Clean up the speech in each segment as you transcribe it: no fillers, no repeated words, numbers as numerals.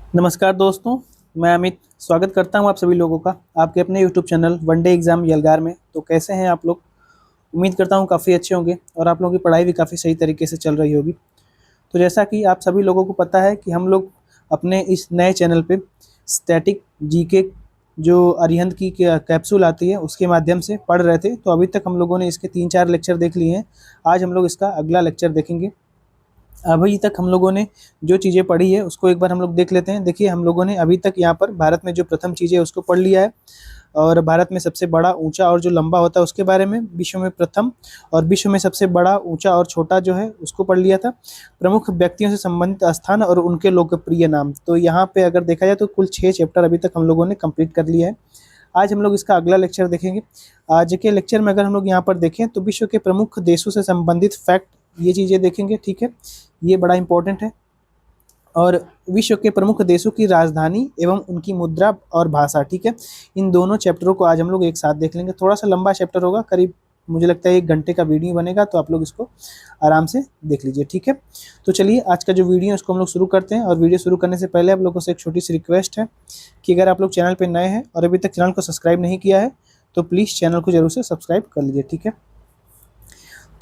नमस्कार दोस्तों, मैं अमित स्वागत करता हूं आप सभी लोगों का आपके अपने यूट्यूब चैनल वनडे एग्ज़ाम यलगार में। तो कैसे हैं आप लोग? उम्मीद करता हूं काफ़ी अच्छे होंगे और आप लोगों की पढ़ाई भी काफ़ी सही तरीके से चल रही होगी। तो जैसा कि आप सभी लोगों को पता है कि हम लोग अपने इस नए चैनल पे स्टैटिक जीके जो अरिहंत की कैप्सूल आती है उसके माध्यम से पढ़ रहे थे। तो अभी तक हम लोगों ने इसके 3-4 लेक्चर देख लिए हैं। आज हम लोग इसका अगला लेक्चर देखेंगे। अभी तक हम लोगों ने जो चीज़ें पढ़ी है उसको एक बार हम लोग देख लेते हैं। देखिए, हम लोगों ने अभी तक यहाँ पर भारत में जो प्रथम चीज़ है उसको पढ़ लिया है और भारत में सबसे बड़ा, ऊँचा और जो लंबा होता है उसके बारे में, विश्व में प्रथम और विश्व में सबसे बड़ा, ऊँचा और छोटा जो है उसको पढ़ लिया था। प्रमुख व्यक्तियों से संबंधित स्थान और उनके लोकप्रिय नाम। तो यहाँ पे अगर देखा जाए तो कुल 6 चैप्टर अभी तक हम लोगों ने कंप्लीट कर लिया है। आज हम लोग इसका अगला लेक्चर देखेंगे। आज के लेक्चर में अगर हम लोग यहाँ पर देखें तो विश्व के प्रमुख देशों से संबंधित फैक्ट, ये चीज़ें देखेंगे, ठीक है? ये बड़ा इंपॉर्टेंट है। और विश्व के प्रमुख देशों की राजधानी एवं उनकी मुद्रा और भाषा, ठीक है? इन दोनों चैप्टरों को आज हम लोग एक साथ देख लेंगे। थोड़ा-सा लंबा चैप्टर होगा, करीब मुझे लगता है 1 घंटे का वीडियो बनेगा, तो आप लोग इसको आराम से देख लीजिए, ठीक है? तो चलिए आज का जो वीडियो है उसको हम लोग शुरू करते हैं। और वीडियो शुरू करने से पहले आप लोगों से एक छोटी-सी रिक्वेस्ट है कि अगर आप लोग चैनल पे नए हैं और अभी तक चैनल को सब्सक्राइब नहीं किया है, तो प्लीज़ चैनल को ज़रूर से सब्सक्राइब कर लीजिए, ठीक है?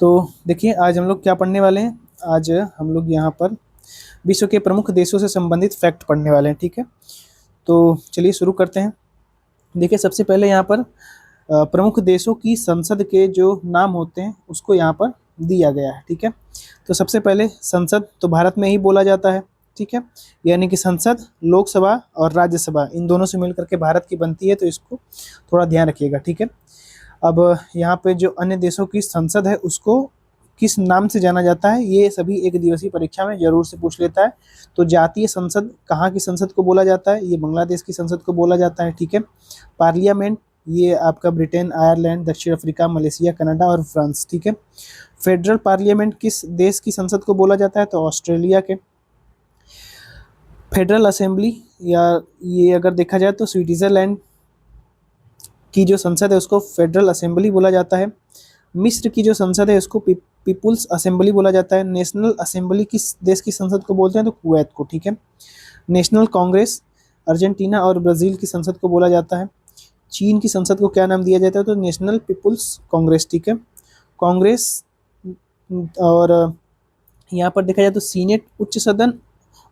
तो देखिए आज हम लोग क्या पढ़ने वाले हैं। आज हम लोग यहाँ पर विश्व के प्रमुख देशों से संबंधित फैक्ट पढ़ने वाले हैं, ठीक है? तो चलिए शुरू करते हैं। देखिए सबसे पहले यहाँ पर प्रमुख देशों की संसद के जो नाम होते हैं उसको यहाँ पर दिया गया है, ठीक है? तो सबसे पहले संसद तो भारत में ही बोला जाता है, ठीक है? यानी कि संसद, लोकसभा और राज्यसभा इन दोनों से मिलकर के भारत की बनती है, तो इसको थोड़ा ध्यान रखिएगा, ठीक है? अब यहाँ पे जो अन्य देशों की संसद है उसको किस नाम से जाना जाता है, ये सभी एक दिवसीय परीक्षा में ज़रूर से पूछ लेता है। तो जातीय संसद कहाँ की संसद को बोला जाता है? ये बांग्लादेश की संसद को बोला जाता है, ठीक है? पार्लियामेंट ये आपका ब्रिटेन, आयरलैंड, दक्षिण अफ्रीका, मलेशिया, कनाडा और फ्रांस, ठीक है? फेडरल पार्लियामेंट किस देश की संसद को बोला जाता है? तो ऑस्ट्रेलिया के। फेडरल असेंबली या ये अगर देखा जाए तो स्विट्ज़रलैंड की जो संसद है उसको फेडरल असेंबली बोला जाता है। मिस्र की जो संसद है उसको पीपुल्स असेंबली बोला जाता है। नेशनल असेंबली किस देश की संसद को बोलते हैं? तो कुवैत को, ठीक है? नेशनल कांग्रेस अर्जेंटीना और ब्राज़ील की संसद को बोला जाता है। चीन की संसद को क्या नाम दिया जाता है? तो नेशनल पीपुल्स कांग्रेस, ठीक है? कांग्रेस और यहाँ पर देखा जाए तो सीनेट उच्च सदन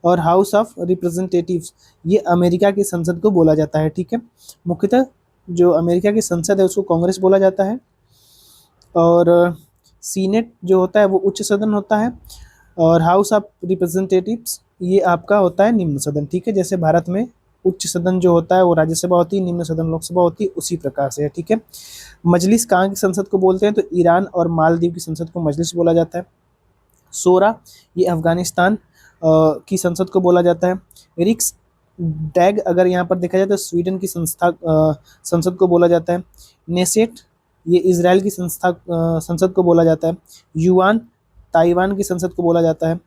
और हाउस ऑफ रिप्रेजेंटेटिव्स ये अमेरिका की संसद को बोला जाता है, ठीक है? मुख्यतः जो अमेरिका की संसद है उसको कांग्रेस बोला जाता है और सीनेट जो होता है वो उच्च सदन होता है और हाउस ऑफ रिप्रेजेंटेटिव्स ये आपका होता है निम्न सदन, ठीक है? जैसे भारत में उच्च सदन जो होता है वो राज्यसभा होती है, निम्न सदन लोकसभा होती है, उसी प्रकार से है, ठीक है? मजलिस कहाँ की संसद को बोलते हैं? तो ईरान और मालदीव की संसद को मजलिस बोला जाता है। शोरा ये अफगानिस्तान की संसद को बोला जाता है। रिक्स डैग अगर यहाँ पर देखा जाए तो स्वीडन की संसद को बोला जाता है। नेसेट ये इजराइल की संसद को बोला जाता है। युआन ताइवान की संसद को बोला जाता है।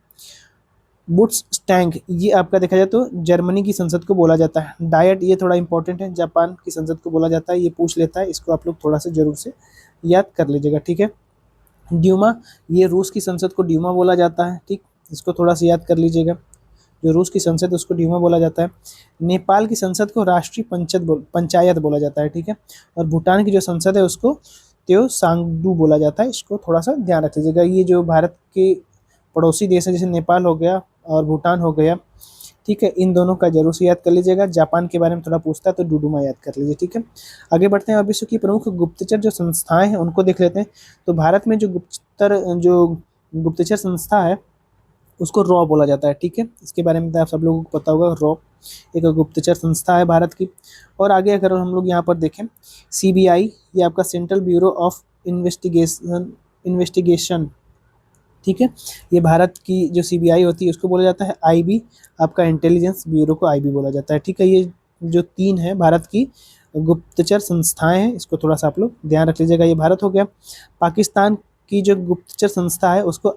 बुट्सटैंग ये आपका देखा जाए तो जर्मनी की संसद को बोला जाता है। डायट ये थोड़ा इंपॉर्टेंट है, जापान की संसद को बोला जाता है, ये पूछ लेता है, इसको आप लोग थोड़ा सा जरूर से याद कर लीजिएगा, ठीक है? ड्यूमा ये रूस की संसद को ड्यूमा बोला जाता है, ठीक? इसको थोड़ा सा याद कर लीजिएगा। जो रूस की संसद है उसको ड्यूमा बोला जाता है। नेपाल की संसद को राष्ट्रीय पंचायत बोला जाता है, ठीक है? और भूटान की जो संसद है उसको त्यो सांगडू बोला जाता है, इसको थोड़ा सा ध्यान रख लीजिएगा। ये जो भारत के पड़ोसी देश है जैसे नेपाल हो गया और भूटान हो गया, ठीक है? इन दोनों का जरूर से याद कर लीजिएगा। जापान के बारे में थोड़ा पूछता है तो डुडुमा याद कर लीजिए, ठीक है? आगे बढ़ते हैं और विश्व की प्रमुख गुप्तचर जो संस्थाएं हैं उनको देख लेते हैं। तो भारत में जो गुप्तचर संस्था है उसको रॉ बोला जाता है, ठीक है? इसके बारे में तो आप सब लोगों को पता होगा। रॉ एक गुप्तचर संस्था है भारत की। और आगे अगर हम लोग यहाँ पर देखें, सीबीआई ये आपका सेंट्रल ब्यूरो ऑफ इन्वेस्टिगेशन, ठीक है? ये भारत की जो सीबीआई होती है उसको बोला जाता है। आईबी आपका इंटेलिजेंस ब्यूरो को आईबी बोला जाता है, ठीक है? ये जो 3 है भारत की गुप्तचर संस्थाएं हैं, इसको थोड़ा सा आप लोग ध्यान रख लीजिएगा। ये भारत हो गया। पाकिस्तान की जो गुप्तचर संस्था है उसको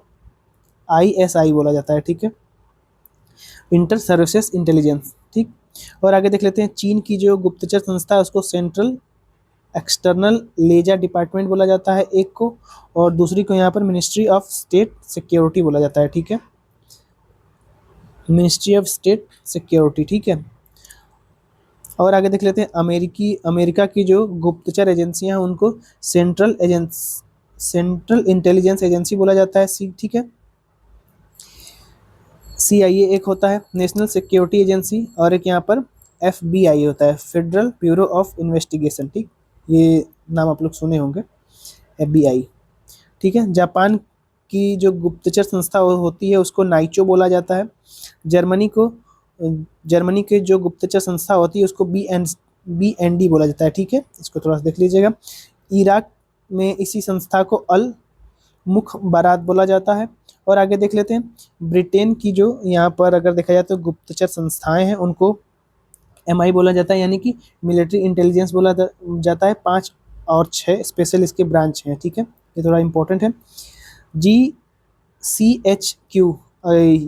आईएसआई बोला जाता है, ठीक है? इंटर सर्विसेज इंटेलिजेंस, ठीक? और आगे देख लेते हैं चीन की जो गुप्तचर संस्था है उसको सेंट्रल एक्सटर्नल लेजर डिपार्टमेंट बोला जाता है एक को, और दूसरी को यहाँ पर मिनिस्ट्री ऑफ स्टेट सिक्योरिटी बोला जाता है, ठीक है? मिनिस्ट्री ऑफ स्टेट सिक्योरिटी, ठीक है। और आगे देख लेते हैं, अमेरिका की जो गुप्तचर एजेंसियां हैं उनको सेंट्रल इंटेलिजेंस एजेंसी बोला जाता है, ठीक है। CIA एक होता है, नेशनल सिक्योरिटी एजेंसी, और एक यहाँ पर FBI होता है, फेडरल ब्यूरो ऑफ इन्वेस्टिगेशन, ठीक। ये नाम आप लोग सुने होंगे, FBI, ठीक है। जापान की जो गुप्तचर संस्था होती है उसको नाइचो बोला जाता है। जर्मनी के जो गुप्तचर संस्था होती है उसको BND बोला जाता है, ठीक है। इसको थोड़ा सा देख लीजिएगा। इराक में इसी संस्था को अल मुखबारात बोला जाता है। और आगे देख लेते हैं, ब्रिटेन की जो यहाँ पर अगर देखा जाए तो गुप्तचर संस्थाएं हैं उनको MI बोला जाता है, यानी कि मिलिट्री इंटेलिजेंस बोला जाता है। 5 और 6 स्पेशल इसके ब्रांच हैं, ठीक है। ये थोड़ा इंपॉर्टेंट है। GCHQ,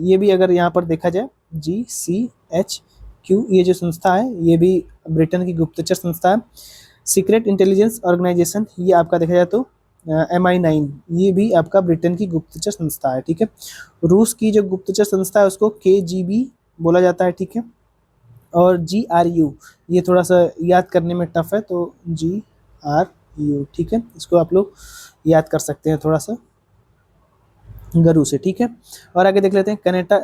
ये भी अगर यहाँ पर देखा जाए, GCHQ ये जो संस्था है ये भी ब्रिटेन की गुप्तचर संस्था है। सीक्रेट इंटेलिजेंस ऑर्गेनाइजेशन, ये आपका देखा जाए तो MI9, ये भी आपका ब्रिटेन की गुप्तचर संस्था है, ठीक है। रूस की जो गुप्तचर संस्था है उसको KGB बोला जाता है, ठीक है। और GRU, ये थोड़ा सा याद करने में टफ है, तो GRU, ठीक है। इसको आप लोग याद कर सकते हैं थोड़ा सा गरू से, ठीक है। और आगे देख लेते हैं,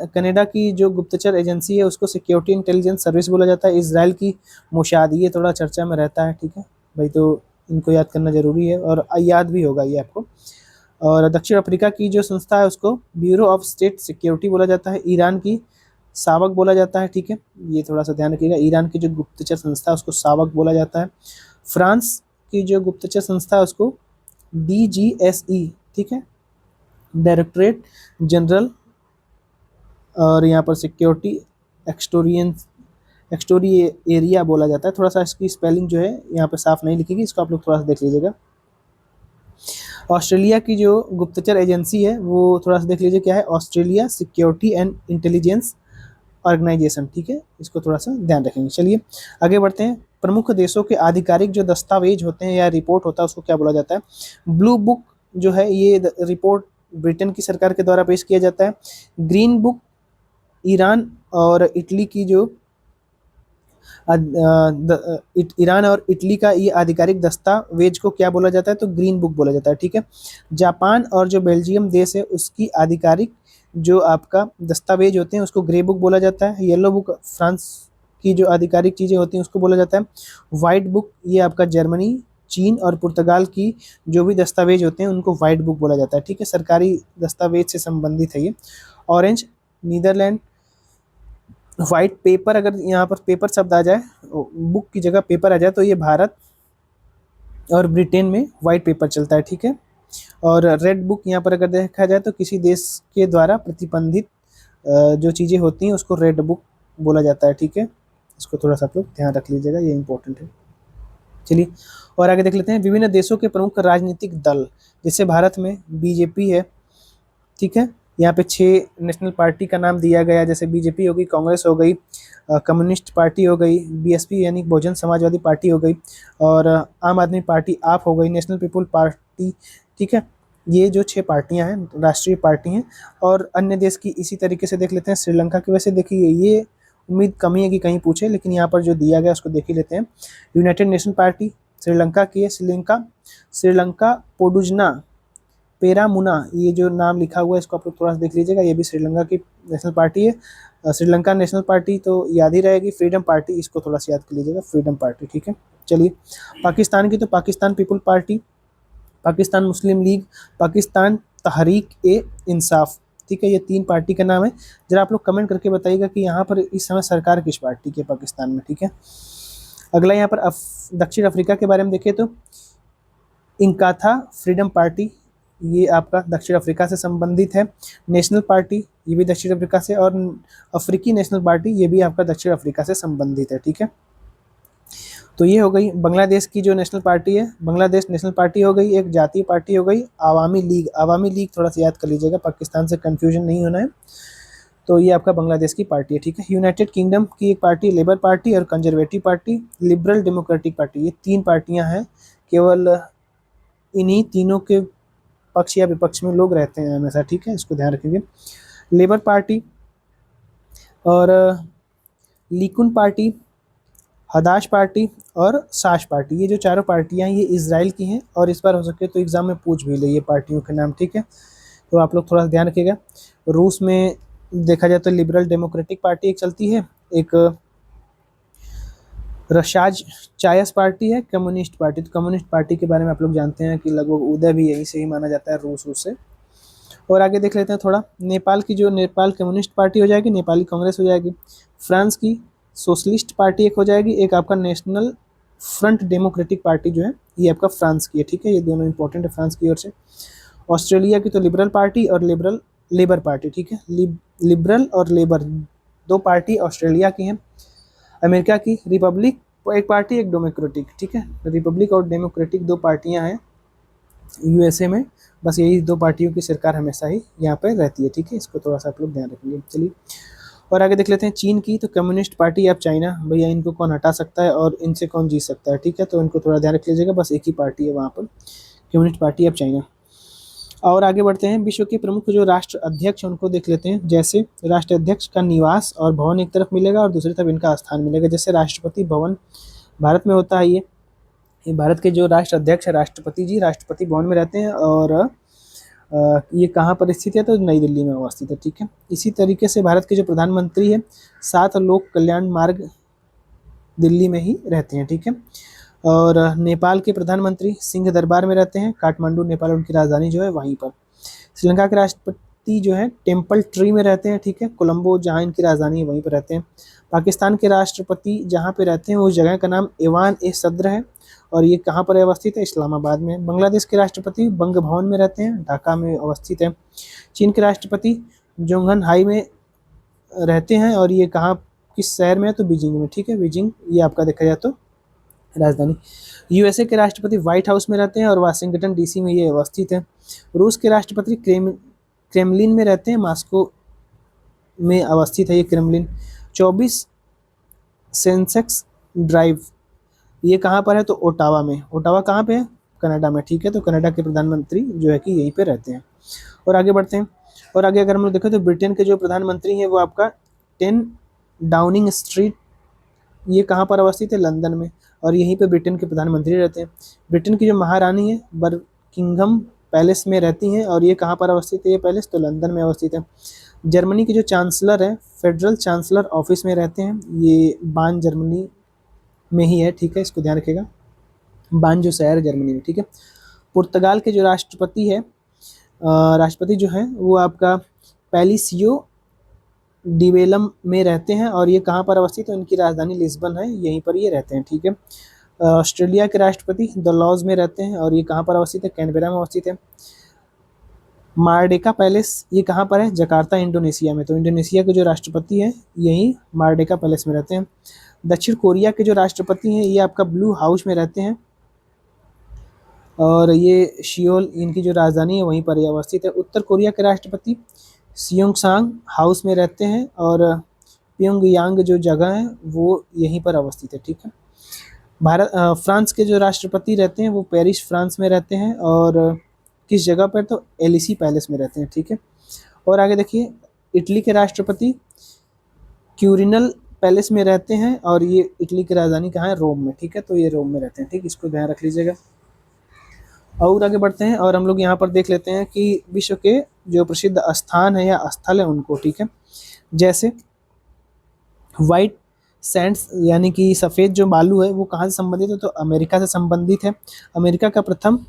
कनाडा की जो गुप्तचर एजेंसी है उसको सिक्योरिटी इंटेलिजेंस सर्विस बोला जाता है। इजराइल की मोसाद, ये थोड़ा चर्चा में रहता है, ठीक है भाई, तो इनको याद करना जरूरी है और याद भी होगा ये आपको। और दक्षिण अफ्रीका की जो संस्था है उसको ब्यूरो ऑफ स्टेट सिक्योरिटी बोला जाता है। ईरान की सावक बोला जाता है, ठीक है। ये थोड़ा सा ध्यान रखिएगा, ईरान की जो गुप्तचर संस्था है उसको सावक बोला जाता है। फ्रांस की जो गुप्तचर संस्था है उसको DGSE, ठीक है, डायरेक्टरेट जनरल। और यहाँ पर सिक्योरिटी एक्सटोरी एरिया बोला जाता है। थोड़ा सा इसकी स्पेलिंग जो है यहाँ पे साफ नहीं लिखेगी, इसको आप लोग थोड़ा सा देख लीजिएगा। ऑस्ट्रेलिया की जो गुप्तचर एजेंसी है वो थोड़ा सा देख लीजिए क्या है, Australia security and intelligence organisation, ठीक है। इसको थोड़ा सा ध्यान रखेंगे। चलिए आगे बढ़ते हैं। प्रमुख देशों के आधिकारिक जो दस्तावेज होते हैं या रिपोर्ट होता है उसको क्या बोला जाता है? ब्लू बुक जो है ये रिपोर्ट ब्रिटेन की सरकार के द्वारा पेश किया जाता है। ग्रीन बुक ईरान और इटली की जो ईरान और इटली का ये आधिकारिक दस्तावेज को क्या बोला जाता है? तो ग्रीन बुक बोला जाता है, ठीक है। जापान और जो बेल्जियम देश है उसकी आधिकारिक जो आपका दस्तावेज होते हैं उसको ग्रे बुक बोला जाता है। येलो बुक फ्रांस की जो आधिकारिक चीज़ें होती हैं उसको बोला जाता है। वाइट बुक ये आपका जर्मनी, चीन और पुर्तगाल की जो भी दस्तावेज होते हैं उनको वाइट बुक बोला जाता है, ठीक है। सरकारी दस्तावेज से संबंधित है ये। Orange Netherlands. वाइट पेपर, अगर यहाँ पर पेपर शब्द आ जाए, बुक की जगह पेपर आ जाए तो ये भारत और ब्रिटेन में वाइट पेपर चलता है, ठीक है। और रेड बुक यहाँ पर अगर देखा जाए तो किसी देश के द्वारा प्रतिबंधित जो चीज़ें होती हैं उसको रेड बुक बोला जाता है, ठीक है। इसको थोड़ा सा आप लोग ध्यान रख लीजिएगा, ये इंपॉर्टेंट है। चलिए और आगे देख लेते हैं। विभिन्न देशों के प्रमुख राजनीतिक दल, जैसे भारत में BJP है, ठीक है। यहाँ पे 6 नेशनल पार्टी का नाम दिया गया, जैसे BJP हो गई, कांग्रेस हो गई, कम्युनिस्ट पार्टी हो गई, BSP यानी बहुजन समाजवादी पार्टी हो गई, और आम आदमी पार्टी आप हो गई, नेशनल पीपल पार्टी, ठीक है। ये जो 6 पार्टियां हैं राष्ट्रीय पार्टी हैं। और अन्य देश की इसी तरीके से देख लेते हैं। श्रीलंका की वैसे देखिए ये उम्मीद कमी है कि कहीं पूछे, लेकिन यहाँ पर जो दिया गया उसको देख ही लेते हैं। यूनाइटेड नेशन पार्टी श्रीलंका की है। श्रीलंका पोडुजना पेरामुना, ये जो नाम लिखा हुआ है इसको आप लोग थोड़ा सा देख लीजिएगा, ये भी श्रीलंका की नेशनल पार्टी है। श्रीलंका नेशनल पार्टी तो याद ही रहेगी। फ्रीडम पार्टी, इसको थोड़ा सा याद कर लीजिएगा, फ्रीडम पार्टी, ठीक है। चलिए पाकिस्तान की तो पाकिस्तान पीपल पार्टी, पाकिस्तान मुस्लिम लीग, पाकिस्तान तहरीक ए इंसाफ, ठीक है। ये 3 पार्टी का नाम है। जरा आप लोग कमेंट करके बताइएगा कि यहाँ पर इस समय सरकार किस पार्टी की है पाकिस्तान में, ठीक है। अगला यहाँ पर दक्षिण अफ्रीका के बारे में देखें तो इंकाथा फ्रीडम पार्टी, ये आपका दक्षिण अफ्रीका से संबंधित है। नेशनल पार्टी ये भी दक्षिण अफ्रीका से, और अफ्रीकी नेशनल पार्टी ये भी आपका दक्षिण अफ्रीका से संबंधित है, ठीक है। तो ये हो गई बांग्लादेश की जो नेशनल पार्टी है, बांग्लादेश नेशनल पार्टी हो गई, एक जातीय पार्टी हो गई। आवामी लीग थोड़ा सा याद कर लीजिएगा, पाकिस्तान से कंफ्यूजन नहीं होना है। तो ये आपका बांग्लादेश की पार्टी है, ठीक है। यूनाइटेड किंगडम की एक पार्टी लेबर पार्टी और conservative party, liberal democratic party, ये 3 पार्टियां हैं। केवल इन्हीं तीनों के पक्ष या विपक्ष में लोग रहते हैं हमेशा, ठीक है। इसको ध्यान रखेंगे। लेबर पार्टी और लिकुन पार्टी, हदाश पार्टी और साश पार्टी, ये जो चारों पार्टियां हैं ये इजराइल की हैं और इस बार हो सके तो एग्जाम में पूछ भी ले ये पार्टियों के नाम, ठीक है। तो आप लोग थोड़ा सा ध्यान रखिएगा। रूस में देखा जाए तो लिबरल डेमोक्रेटिक पार्टी एक चलती है, एक रशाज चायस पार्टी है, कम्युनिस्ट पार्टी। तो कम्युनिस्ट पार्टी के बारे में आप लोग जानते हैं कि लगभग उदय भी यहीं से ही माना जाता है, रूस से। और आगे देख लेते हैं थोड़ा, नेपाल की जो नेपाल कम्युनिस्ट पार्टी हो जाएगी, नेपाली कांग्रेस हो जाएगी। फ्रांस की सोशलिस्ट पार्टी एक हो जाएगी, एक आपका नेशनल फ्रंट डेमोक्रेटिक पार्टी जो है ये आपका फ्रांस की है, ठीक है। ये दोनों इंपॉर्टेंट है फ्रांस की ओर से। ऑस्ट्रेलिया की तो लिबरल पार्टी और लेबर पार्टी, ठीक है। लिबरल और लेबर दो पार्टी ऑस्ट्रेलिया की हैं। अमेरिका की रिपब्लिक एक पार्टी, एक डेमोक्रेटिक, ठीक है। रिपब्लिक और डेमोक्रेटिक दो पार्टियां हैं यूएसए में। बस यही दो पार्टियों की सरकार हमेशा ही यहाँ पे रहती है, ठीक है। इसको थोड़ा सा आप लोग ध्यान रखेंगे। चलिए और आगे देख लेते हैं चीन की। तो कम्युनिस्ट पार्टी ऑफ चाइना, भैया इनको कौन हटा सकता है और इनसे कौन जीत सकता है, ठीक है। तो इनको थोड़ा ध्यान रख लीजिएगा, बस एक ही पार्टी है वहाँ पर, कम्युनिस्ट पार्टी ऑफ चाइना। और आगे बढ़ते हैं, विश्व के प्रमुख जो राष्ट्र अध्यक्ष उनको देख लेते हैं। जैसे राष्ट्र अध्यक्ष का निवास और भवन एक तरफ मिलेगा और दूसरी तरफ इनका स्थान मिलेगा। जैसे राष्ट्रपति भवन भारत में होता है, ये भारत के जो राष्ट्र अध्यक्ष है राष्ट्रपति जी, राष्ट्रपति भवन में रहते हैं। और ये कहाँ पर स्थित है, तो नई दिल्ली में अवस्थित है, ठीक है। इसी तरीके से भारत के जो प्रधानमंत्री है 7 लोक कल्याण मार्ग दिल्ली में ही रहते हैं, ठीक है। और नेपाल के प्रधानमंत्री सिंह दरबार में रहते हैं, काठमांडू नेपाल उनकी राजधानी जो है वहीं पर। श्रीलंका के राष्ट्रपति जो है टेम्पल ट्री में रहते हैं, ठीक है। कोलंबो जहाँ इनकी राजधानी है वहीं पर रहते हैं। पाकिस्तान के राष्ट्रपति जहाँ पे रहते हैं उस जगह का नाम एवान ए सद्र है और ये कहाँ पर अवस्थित है, इस्लामाबाद में। बांग्लादेश के राष्ट्रपति बंग भवन में रहते हैं, ढाका में अवस्थित है। चीन के राष्ट्रपति जोंगन हाई में रहते हैं और ये कहाँ किस शहर में है, तो बीजिंग में, ठीक है। बीजिंग ये आपका देखा जाए तो राजधानी। यूएसए के राष्ट्रपति व्हाइट हाउस में रहते हैं और वाशिंगटन डीसी में ये अवस्थित है। रूस के राष्ट्रपति क्रेमलिन में रहते हैं, मॉस्को में अवस्थित है ये क्रेमलिन। 24 सेंसेक्स ड्राइव ये कहाँ पर है, तो ओटावा में। ओटावा कहाँ पे है, कनाडा में, ठीक है। तो कनाडा के प्रधानमंत्री जो है कि यहीं पे रहते हैं। और आगे बढ़ते हैं, और आगे अगर हम लोग देखें तो ब्रिटेन के जो प्रधानमंत्री हैं वो आपका 10 डाउनिंग स्ट्रीट, ये कहाँ पर अवस्थित है, लंदन में। और यहीं पे ब्रिटेन के प्रधानमंत्री रहते हैं। ब्रिटेन की जो महारानी है बकिंघम पैलेस में रहती हैं और ये कहाँ पर अवस्थित है ये पैलेस, तो लंदन में अवस्थित है। जर्मनी के जो चांसलर है फेडरल चांसलर ऑफिस में रहते हैं, ये बान जर्मनी में ही है, ठीक है। इसको ध्यान रखिएगा, बान जो शहर है जर्मनी में, ठीक है। पुर्तगाल के जो राष्ट्रपति है राष्ट्रपति जो है वो आपका पैलिसियो डिवेलम में रहते हैं और ये कहाँ पर अवस्थित है, इनकी राजधानी लिस्बन है, यहीं पर ये रहते हैं, ठीक है। ऑस्ट्रेलिया के राष्ट्रपति डलहौज में रहते हैं और ये कहाँ पर अवस्थित है, कैनबेरा में अवस्थित है। मार्डेका पैलेस ये कहाँ पर है, जकार्ता इंडोनेशिया में। तो इंडोनेशिया के जो राष्ट्रपति हैं यही मार्डेका पैलेस में रहते हैं। दक्षिण कोरिया के जो राष्ट्रपति हैं ये आपका ब्लू हाउस में रहते हैं और ये शियोल इनकी जो राजधानी है वहीं पर ये अवस्थित है। उत्तर कोरिया के राष्ट्रपति सियोंगसांग हाउस में रहते हैं और प्योंगयांग जो जगह है वो यहीं पर अवस्थित है, ठीक है। फ्रांस के जो राष्ट्रपति रहते हैं वो पेरिस फ्रांस में रहते हैं और किस जगह पर, तो एलिसी पैलेस में रहते हैं, ठीक है। और आगे देखिए इटली के राष्ट्रपति क्यूरिनल पैलेस में रहते हैं और ये इटली की राजधानी कहाँ है, रोम में, ठीक है। तो ये रोम में रहते हैं, ठीक, इसको ध्यान रख लीजिएगा। और आगे बढ़ते हैं और हम लोग यहाँ पर देख लेते हैं कि विश्व के जो प्रसिद्ध स्थान है या स्थल है उनको, ठीक है। जैसे वाइट सैंड्स यानी कि सफ़ेद जो बालू है वो कहाँ से संबंधित है, तो अमेरिका से संबंधित है। अमेरिका का प्रथम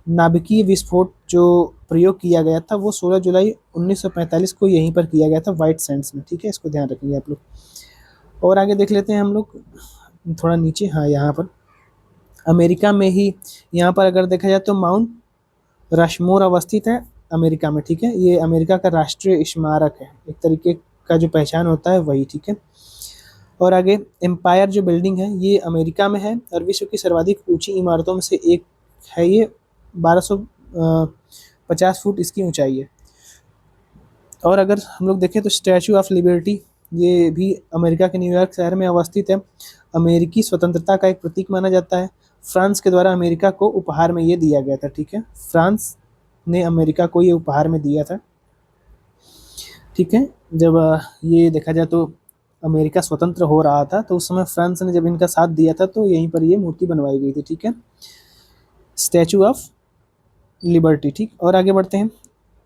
नाभिकीय विस्फोट जो प्रयोग किया गया था वो 16 जुलाई 1945 को यहीं पर किया गया था, वाइट सैंड्स में, ठीक है। इसको ध्यान रखेंगे आप लोग। और आगे देख लेते हैं हम लोग थोड़ा नीचे, हाँ यहाँ पर अमेरिका में ही यहाँ पर अगर देखा जाए तो माउंट रशमोर अवस्थित है अमेरिका में, ठीक है। ये अमेरिका का राष्ट्रीय स्मारक है, एक तरीके का जो पहचान होता है वही, ठीक है। और आगे एम्पायर जो बिल्डिंग है ये अमेरिका में है और विश्व की सर्वाधिक ऊंची इमारतों में से एक है। ये 1250 फुट इसकी ऊंचाई है। और अगर हम लोग देखें तो स्टैचू ऑफ लिबर्टी ये भी अमेरिका के न्यूयॉर्क शहर में अवस्थित है। अमेरिकी स्वतंत्रता का एक प्रतीक माना जाता है। फ्रांस के द्वारा अमेरिका को उपहार में ये दिया गया था, ठीक है। फ्रांस ने अमेरिका को ये उपहार में दिया था, ठीक है। जब ये देखा जाए तो अमेरिका स्वतंत्र हो रहा था, तो उस समय फ्रांस ने जब इनका साथ दिया था, तो यहीं पर ये मूर्ति बनवाई गई थी। ठीक है, स्टैचू ऑफ लिबर्टी। ठीक, और आगे बढ़ते हैं।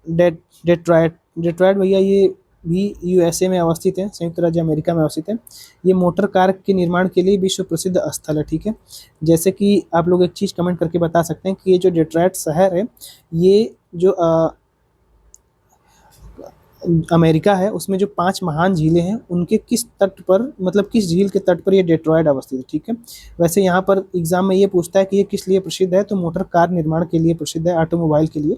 डेट्रॉयट। डेट्रॉयट भैया ये भी यूएसए में अवस्थित है, संयुक्त राज्य अमेरिका में अवस्थित है। ये मोटर कार के निर्माण के लिए विश्व प्रसिद्ध स्थल है। ठीक है, जैसे कि आप लोग एक चीज़ कमेंट करके बता सकते हैं कि ये जो डेट्रॉयट शहर है, ये जो अमेरिका है, उसमें जो 5 महान झीलें हैं, उनके किस तट पर, मतलब किस झील के तट पर ये डेट्रॉयट अवस्थित है। ठीक है, वैसे यहाँ पर एग्जाम में ये पूछता है कि ये किस लिए प्रसिद्ध है, तो मोटर कार निर्माण के लिए प्रसिद्ध है, ऑटोमोबाइल के लिए।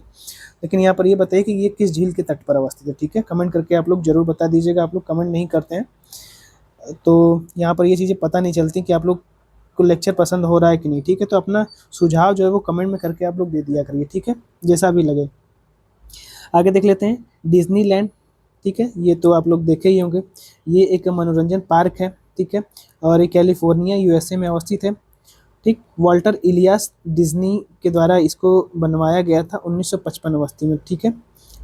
लेकिन यहाँ पर ये बताइए कि ये किस झील के तट पर अवस्थित है। ठीक है, कमेंट करके आप लोग जरूर बता दीजिएगा। आप लोग कमेंट नहीं करते हैं तो यहाँ पर ये चीज़ें पता नहीं चलती कि आप लोग को लेक्चर पसंद हो रहा है कि नहीं। ठीक है, तो अपना सुझाव जो है वो कमेंट में करके आप लोग दे दिया करिए। ठीक है, जैसा भी लगे। आगे देख लेते हैं डिज्नीलैंड। ठीक है, ये तो आप लोग देखे ही होंगे। ये एक मनोरंजन पार्क है। ठीक है, और ये कैलिफोर्निया यूएसए में अवस्थित है। ठीक, वाल्टर इलियास डिज्नी के द्वारा इसको बनवाया गया था 1955 अवस्थी में। ठीक है,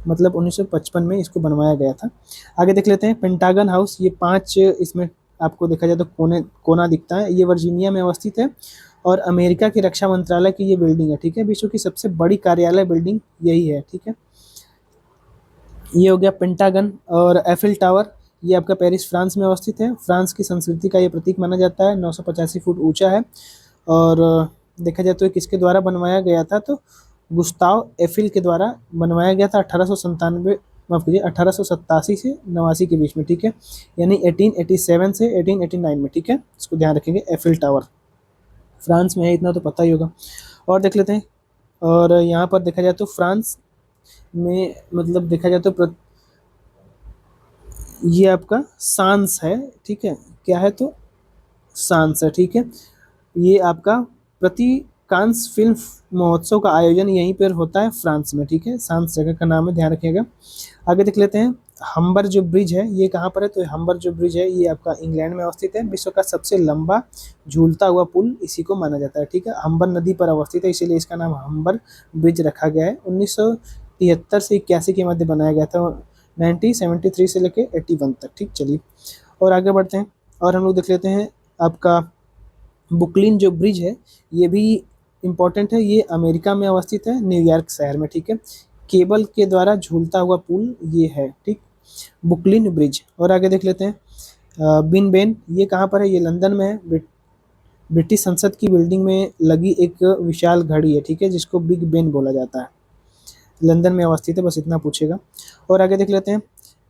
मतलब 1955 में इसको बनवाया गया था। आगे देख लेते हैं पेंटागन हाउस। ये 5 इसमें आपको देखा जाए तो कोना दिखता है। ये वर्जीनिया में अवस्थित है और अमेरिका के रक्षा मंत्रालय की ये बिल्डिंग है। ठीक है, विश्व की सबसे बड़ी कार्यालय बिल्डिंग यही है। ठीक है, ये हो गया पेंटागन। और एफिल टावर, ये आपका पेरिस फ्रांस में अवस्थित है। फ्रांस की संस्कृति का ये प्रतीक माना जाता है। 985 फुट ऊंचा है। और देखा जाए तो ये किसके द्वारा बनवाया गया था, तो गुस्ताव एफिल के द्वारा बनवाया गया था 1897, माफ कीजिए 1887 से 89 के बीच में। ठीक है, यानी 1887 से 1889 में। ठीक है, इसको ध्यान रखेंगे। एफिल टावर फ्रांस में है, इतना तो पता ही होगा। और देख लेते हैं। और यहाँ पर देखा जाए तो फ्रांस में, मतलब देखा जाए तो ये आपका सांस है। ठीक है, क्या है, तो सांस है। ठीक है, ये आपका प्रति कांस फिल्म महोत्सव का आयोजन यहीं पर होता है फ्रांस में। ठीक है, सांस जगह का नाम है, ध्यान रखिएगा। आगे देख लेते हैं। हम्बर जो ब्रिज है ये कहाँ पर है, तो हम्बर जो ब्रिज है ये आपका इंग्लैंड में अवस्थित है। विश्व का सबसे लंबा झूलता हुआ पुल इसी को माना जाता है। ठीक है, हम्बर नदी पर अवस्थित है, इसीलिए इसका नाम हम्बर ब्रिज रखा गया है। 1973 से 81 के मध्य बनाया गया था, 1973 से लेके 81 तक। ठीक, चलिए और आगे बढ़ते हैं। और हम लोग देख लेते हैं आपका बुकलिन जो ब्रिज है, ये भी इम्पोर्टेंट है। ये अमेरिका में अवस्थित है, न्यूयॉर्क शहर में। ठीक है, केबल के द्वारा झूलता हुआ पुल ये है। ठीक, बुकलिन ब्रिज। और आगे देख लेते हैं। बिन बेन, ये कहाँ पर है, ये लंदन में है। ब्रिटिश संसद की बिल्डिंग में लगी एक विशाल घड़ी है। ठीक है, जिसको बिग बेन बोला जाता है, लंदन में अवस्थित है, बस इतना पूछेगा। और आगे देख लेते हैं।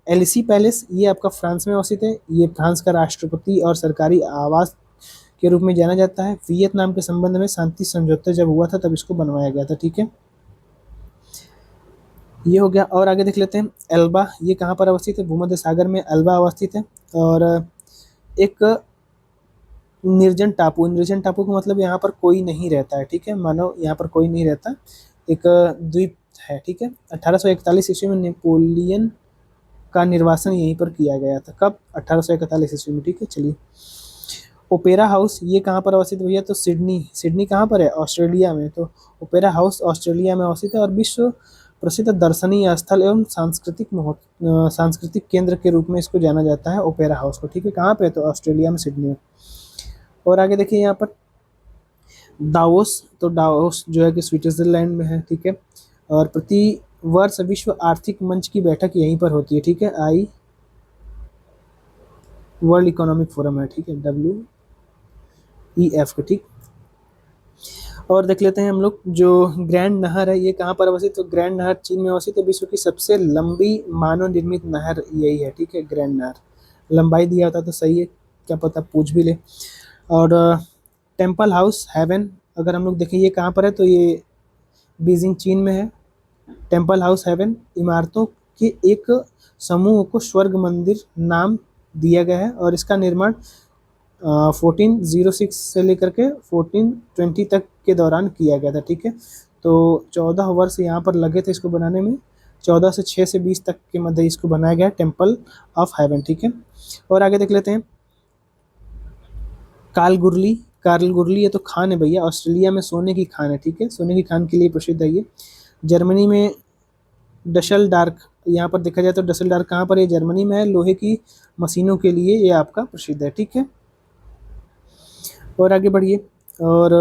एलिसी पैलेस, ये आपका फ्रांस में अवस्थित है। ये फ्रांस का राष्ट्रपति और सरकारी आवास के रूप में जाना जाता है। वियतनाम के संबंध में शांति समझौता जब हुआ था तब इसको बनवाया गया था। ठीक है, ये हो गया। और आगे देख लेते हैं। एल्बा, ये कहाँ पर अवस्थित है, भूमध्य सागर में एल्बा अवस्थित है। और एक निर्जन टापू, निर्जन टापू का मतलब यहाँ पर कोई नहीं रहता है। ठीक है, मानो यहाँ पर कोई नहीं रहता, एक द्वीप है। ठीक है, 1841 ईस्वी में नेपोलियन का निर्वासन यहीं पर किया गया था। कब, 1841 ईस्वी में। ठीक है, चलिए। ओपेरा हाउस, ये कहाँ पर अवस्थित भैया, तो सिडनी। सिडनी कहाँ पर है, ऑस्ट्रेलिया में। तो ओपेरा हाउस ऑस्ट्रेलिया में अवस्थित है और विश्व प्रसिद्ध दर्शनीय स्थल एवं सांस्कृतिक केंद्र के रूप में इसको जाना जाता है, ओपेरा हाउस को। ठीक है, कहाँ पे है, तो ऑस्ट्रेलिया में, सिडनी में। और आगे देखिए यहाँ पर दावोस, तो दावोस जो है कि स्विट्जरलैंड में है। ठीक है, और प्रति वर्ष विश्व आर्थिक मंच की बैठक यहीं पर होती है। ठीक है, वर्ल्ड इकोनॉमिक फोरम है। ठीक है, WEF का। ठीक, और देख लेते हैं हम लोग जो ग्रैंड नहर है ये कहाँ पर अवस्थित, तो ग्रैंड नहर चीन में अवस्थित है। विश्व की सबसे लंबी मानव निर्मित नहर यही है। ठीक है, ग्रैंड नहर। लंबाई दिया होता तो सही है, क्या पता पूछ भी ले। और टेम्पल हाउस हेवन, अगर हम लोग देखें ये कहाँ पर है, तो ये बीजिंग चीन में है। टेम्पल हाउस हेवन इमारतों के एक समूह को स्वर्ग मंदिर नाम दिया गया है और इसका निर्माण 1406 से लेकर के 1420 तक के दौरान किया गया था। ठीक है, तो 14 वर्ष यहाँ पर लगे थे इसको बनाने में। 14 से 6 से 20 तक के मध्य इसको बनाया गया, टेम्पल ऑफ हेवन। ठीक है, और आगे देख लेते हैं। कार्लगुरली ये तो खान है भैया, ऑस्ट्रेलिया में सोने की खान है। ठीक है, सोने की खान के लिए प्रसिद्ध है ये। जर्मनी में डशल डार्क यहाँ पर देखा जाए तो डसेल्डॉर्फ कहाँ पर है, जर्मनी में है, लोहे की मशीनों के लिए ये आपका प्रसिद्ध है। ठीक है, और आगे बढ़िए। और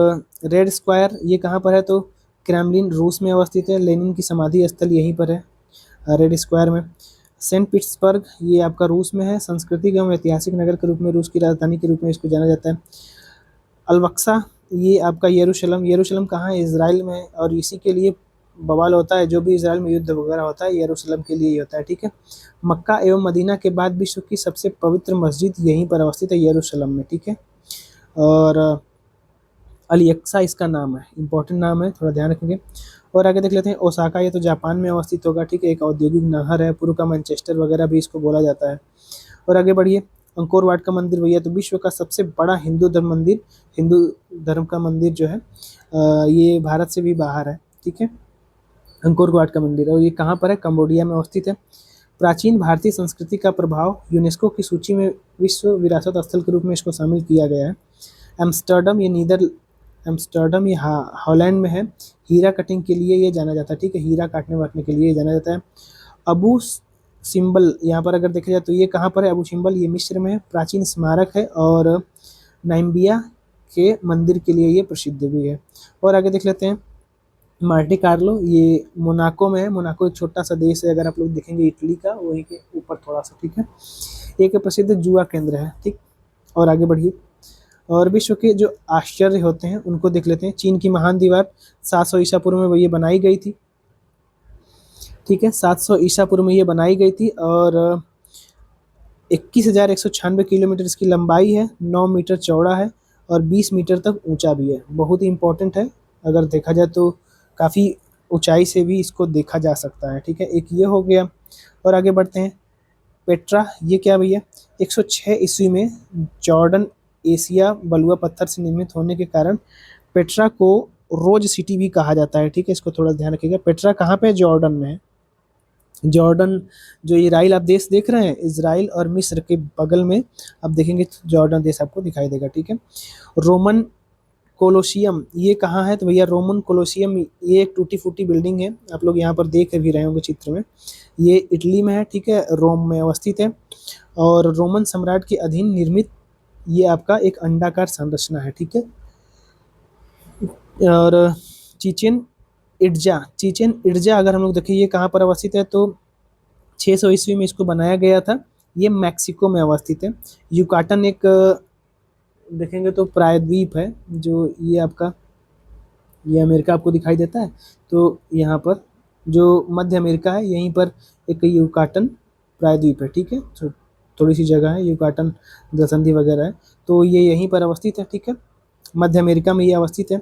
रेड स्क्वायर ये कहाँ पर है, तो क्रेमलिन रूस में अवस्थित है, लेनिन की समाधि स्थल यहीं पर है रेड स्क्वायर में। सेंट पीटर्सबर्ग ये आपका रूस में है, सांस्कृतिक एवं ऐतिहासिक नगर के रूप में, रूस की राजधानी के रूप में इसको जाना जाता है। अलवक्सा ये आपका यरूशलेम, यरूशलेम कहाँ है, इजराइल में है, और इसी के लिए बवाल होता है, जो भी इजराइल में युद्ध वगैरह होता है यरूशलेम के लिए ही होता है। ठीक है, मक्का एवं मदीना के बाद विश्व की सबसे पवित्र मस्जिद यहीं पर अवस्थित है, यरूशलेम में। ठीक है, और अलियक्सा इसका नाम है, इंपॉर्टेंट नाम है, थोड़ा ध्यान रखेंगे। और आगे देख लेते हैं ओसाका, ये तो जापान में अवस्थित होगा। ठीक है, एक औद्योगिक नगर है, पूर्व का मैनचेस्टर वगैरह भी इसको बोला जाता है। और आगे बढ़िए। अंकोर वाट का मंदिर भैया तो विश्व का सबसे बड़ा हिंदू धर्म मंदिर, हिंदू धर्म का मंदिर जो है ये भारत से भी बाहर है। ठीक है, अंकोर वाट का मंदिर, और ये कहाँ पर है, कंबोडिया में अवस्थित है। प्राचीन भारतीय संस्कृति का प्रभाव, यूनेस्को की सूची में विश्व विरासत स्थल के रूप में इसको शामिल किया गया है। एम्स्टर्डम ये हॉलैंड में है, हीरा कटिंग के लिए ये जाना जाता है। ठीक है, हीरा काटने वाटने के लिए ये जाना जाता है। अबू सिंबल यहाँ पर अगर देखा जाए तो ये कहाँ पर है, अबू सिंबल ये मिस्र में है, प्राचीन स्मारक है, और नाइम्बिया के मंदिर के लिए ये प्रसिद्ध भी है। और आगे देख लेते हैं मार्टी कार्लो, ये मोनाको में है, मोनाको एक छोटा सा देश है, अगर आप लोग देखेंगे इटली का वहीं के ऊपर थोड़ा सा। ठीक है, एक प्रसिद्ध जुआ केंद्र है। ठीक, और आगे बढ़िए। और विश्व के जो आश्चर्य होते हैं उनको देख लेते हैं। चीन की महान दीवार 700 ईसा पूर्व में ये बनाई गई थी। ठीक है, 700 ईसा पूर्व में ये बनाई गई थी, और 21,196 किलोमीटर इसकी लंबाई है, 9 मीटर चौड़ा है, और 20 मीटर तक ऊंचा भी है। बहुत ही इंपॉर्टेंट है, अगर देखा जाए तो काफ़ी ऊंचाई से भी इसको देखा जा सकता है। ठीक है, एक ये हो गया। और आगे बढ़ते हैं। पेट्रा ये क्या भैया, 106 ईस्वी में जॉर्डन एशिया बलुआ पत्थर से निर्मित होने के कारण पेट्रा को रोज सिटी भी कहा जाता है। ठीक है, इसको थोड़ा ध्यान रखिएगा। पेट्रा कहाँ पे है, जॉर्डन में है। जॉर्डन जो इसराइल आप देश देख रहे हैं, इसराइल और मिस्र के बगल में आप देखेंगे तो जॉर्डन देश आपको दिखाई देगा। ठीक है, रोमन कोलोसियम ये कहाँ है, तो भैया रोमन कोलोसियम ये एक टूटी फूटी बिल्डिंग है, आप लोग यहाँ पर देख भी रहे होंगे चित्र में, ये इटली में है। ठीक है, रोम में अवस्थित है, और रोमन सम्राट के अधीन निर्मित ये आपका एक अंडाकार संरचना है। ठीक है, और चीचेन इट्जा अगर हम लोग देखें ये कहाँ पर अवस्थित है, तो 600 ईस्वी में इसको बनाया गया था, ये मैक्सिको में अवस्थित है। युकाटन एक देखेंगे तो प्रायद्वीप है, जो ये आपका ये अमेरिका आपको दिखाई देता है, तो यहाँ पर जो मध्य अमेरिका है यहीं पर एक युकाटन प्रायद्वीप है। ठीक है, तो थोड़ी सी जगह है, युकाटन जलसंधि वगैरह है, तो ये यहीं पर अवस्थित है। ठीक है, मध्य अमेरिका में ये अवस्थित है।